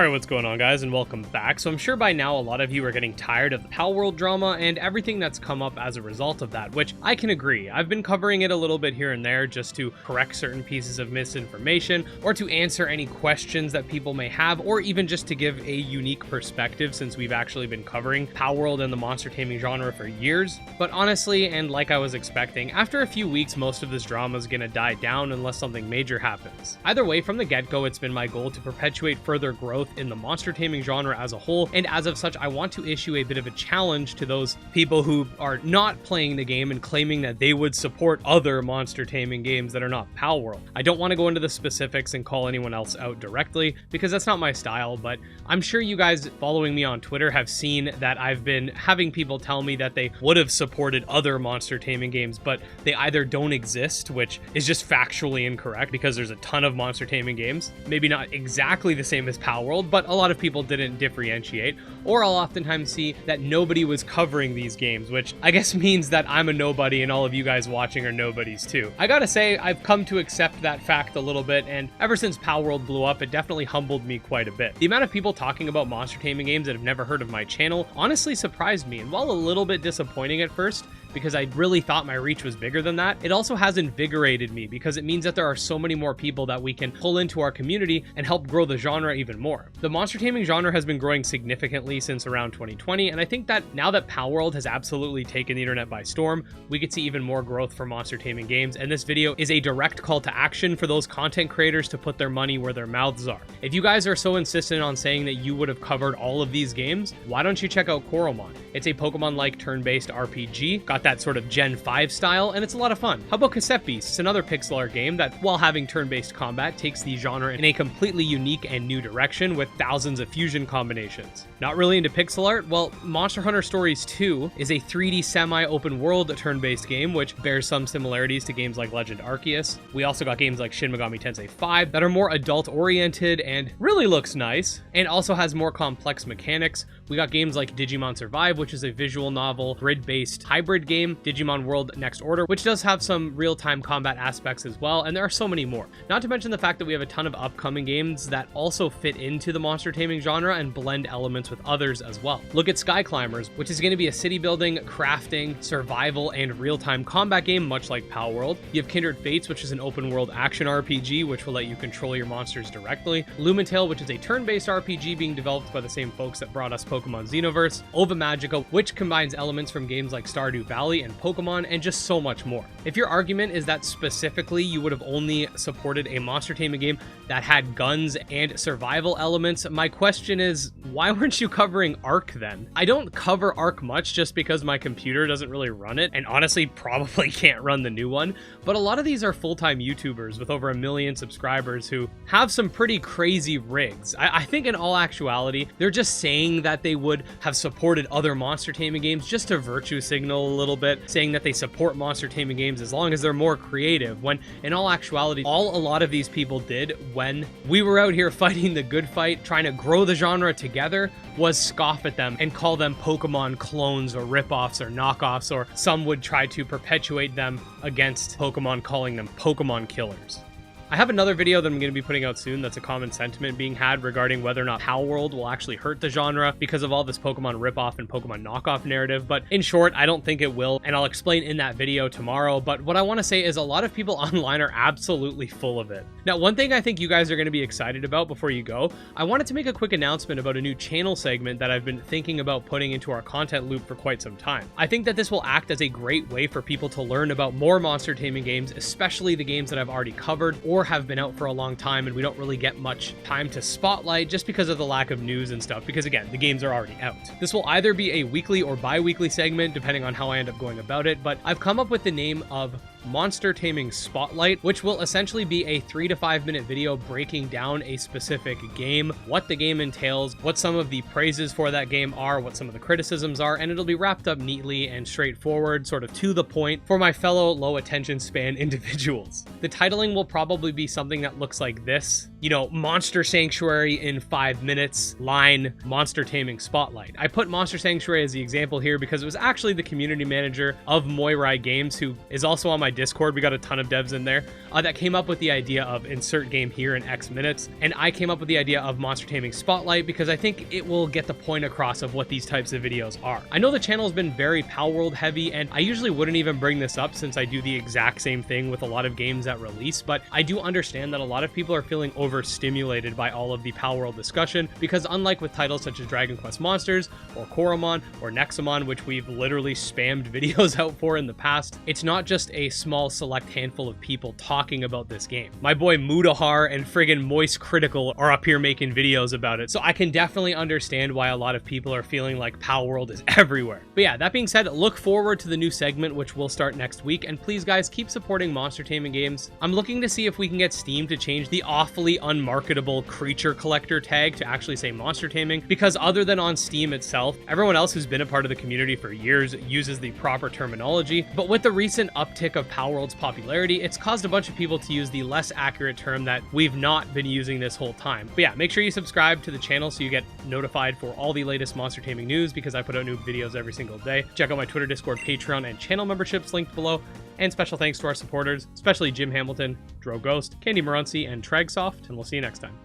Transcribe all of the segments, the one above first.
Alright, what's going on, guys, and welcome back. So I'm sure by now a lot of you are getting tired of the palworld drama and everything that's come up as a result of that, which I can agree. I've been covering it a little bit here and there just to correct certain pieces of misinformation, or to answer any questions that people may have, or even just to give a unique perspective since we've actually been covering palworld and the monster taming genre for years. But honestly, and like I was expecting, after a few weeks most of this drama is gonna die down unless something major happens. Either way, from the get-go, it's been my goal to perpetuate further growth in the monster taming genre as a whole, and as of such, I want to issue a bit of a challenge to those people who are not playing the game and claiming that they would support other monster taming games that are not palworld. I don't want to go into the specifics and call anyone else out directly, because that's not my style, but I'm sure you guys following me on Twitter have seen that I've been having people tell me that they would have supported other monster taming games, but they either don't exist, which is just factually incorrect because there's a ton of monster taming games, maybe not exactly the same as palworld, but a lot of people didn't differentiate, or I'll oftentimes see that nobody was covering these games, which I guess means that I'm a nobody and all of you guys watching are nobodies too. I gotta say, I've come to accept that fact a little bit, and ever since palworld blew up, it definitely humbled me quite a bit. The amount of people talking about monster taming games that have never heard of my channel honestly surprised me, and while a little bit disappointing at first, because I really thought my reach was bigger than that, it also has invigorated me because it means that there are so many more people that we can pull into our community and help grow the genre even more. The monster taming genre has been growing significantly since around 2020, and I think that now that palworld has absolutely taken the internet by storm, we could see even more growth for monster taming games, and this video is a direct call to action for those content creators to put their money where their mouths are. If you guys are so insistent on saying that you would have covered all of these games, why don't you check out Coromon? It's a Pokemon-like turn-based RPG, got that sort of Gen 5 style, and it's a lot of fun. How about Cassette Beast? It's another pixel art game that, while having turn-based combat, takes the genre in a completely unique and new direction with thousands of fusion combinations. Not really into pixel art? Well, Monster Hunter Stories 2 is a 3D semi-open world turn-based game, which bears some similarities to games like Legend Arceus. We also got games like Shin Megami Tensei 5 that are more adult-oriented and really looks nice, and also has more complex mechanics. We got games like Digimon Survive, which is a visual novel, grid-based hybrid game, Digimon World Next Order, which does have some real-time combat aspects as well, and there are so many more. Not to mention the fact that we have a ton of upcoming games that also fit into the monster taming genre and blend elements with others as well. Look at Sky Climbers, which is going to be a city building, crafting, survival, and real-time combat game, much like palworld. You have Kindred Fates, which is an open-world action RPG, which will let you control your monsters directly. Lumentail, which is a turn-based RPG being developed by the same folks that brought us Pokemon Xenoverse. Ova Magica, which combines elements from games like Stardew Valley and Pokemon, and just so much more. If your argument is that specifically you would have only supported a monster taming game that had guns and survival elements, my question is, why weren't you covering Ark then? I don't cover Ark much just because my computer doesn't really run it, and honestly probably can't run the new one, but a lot of these are full-time YouTubers with over 1 million subscribers who have some pretty crazy rigs. I think in all actuality, they're just saying that they would have supported other monster taming games just to virtue signal a little bit, saying that they support monster taming games as long as they're more creative, when in all actuality, all a lot of these people did when we were out here fighting the good fight, trying to grow the genre together, was scoff at them and call them Pokemon clones or ripoffs or knockoffs, or some would try to perpetuate them against Pokemon, calling them Pokemon killers. I have another video that I'm going to be putting out soon that's a common sentiment being had regarding whether or not palworld will actually hurt the genre because of all this Pokemon ripoff and Pokemon knockoff narrative, but in short, I don't think it will, and I'll explain in that video tomorrow. But what I want to say is a lot of people online are absolutely full of it. Now, one thing I think you guys are going to be excited about before you go, I wanted to make a quick announcement about a new channel segment that I've been thinking about putting into our content loop for quite some time. I think that this will act as a great way for people to learn about more monster taming games, especially the games that I've already covered or have been out for a long time and we don't really get much time to spotlight just because of the lack of news and stuff, because again, the games are already out. This will either be a weekly or bi-weekly segment depending on how I end up going about it, but I've come up with the name of Monster Taming Spotlight, which will essentially be a 3 to 5 minute video breaking down a specific game, what the game entails, what some of the praises for that game are, what some of the criticisms are, and it'll be wrapped up neatly and straightforward, sort of to the point for my fellow low attention span individuals. The titling will probably be something that looks like this. you know, Monster Sanctuary in 5 minutes, line Monster Taming Spotlight. I put Monster Sanctuary as the example here because it was actually the community manager of Moirai Games, who is also on my Discord. We got a ton of devs in there that came up with the idea of insert game here in X minutes. And I came up with the idea of Monster Taming Spotlight because I think it will get the point across of what these types of videos are. I know the channel has been very palworld heavy, and I usually wouldn't even bring this up since I do the exact same thing with a lot of games at release, but I do understand that a lot of people are feeling overstimulated by all of the palworld discussion, because unlike with titles such as Dragon Quest Monsters or Coromon or Nexomon, which we've literally spammed videos out for in the past, it's not just a small select handful of people talking about this game. My boy Mudahar and friggin' Moist Critical are up here making videos about it, so I can definitely understand why a lot of people are feeling like palworld is everywhere. But yeah, that being said, look forward to the new segment, which will start next week, and please guys, keep supporting monster taming games. I'm looking to see if we can get Steam to change the awfully unmarketable creature collector tag to actually say monster taming, because other than on Steam itself, everyone else who's been a part of the community for years uses the proper terminology. But with the recent uptick of palworld's popularity, it's caused a bunch of people to use the less accurate term that we've not been using this whole time. But yeah, make sure you subscribe to the channel so you get notified for all the latest monster taming news, because I put out new videos every single day. Check out my Twitter, Discord, Patreon, and channel memberships linked below. And special thanks to our supporters, especially Jim Hamilton, Dro Ghost, Candy Morency, and TragSoft, and we'll see you next time.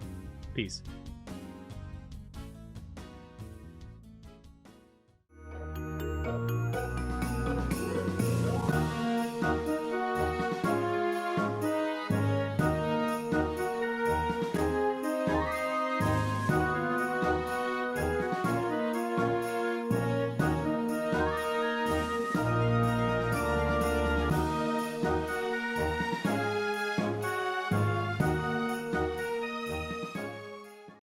Peace.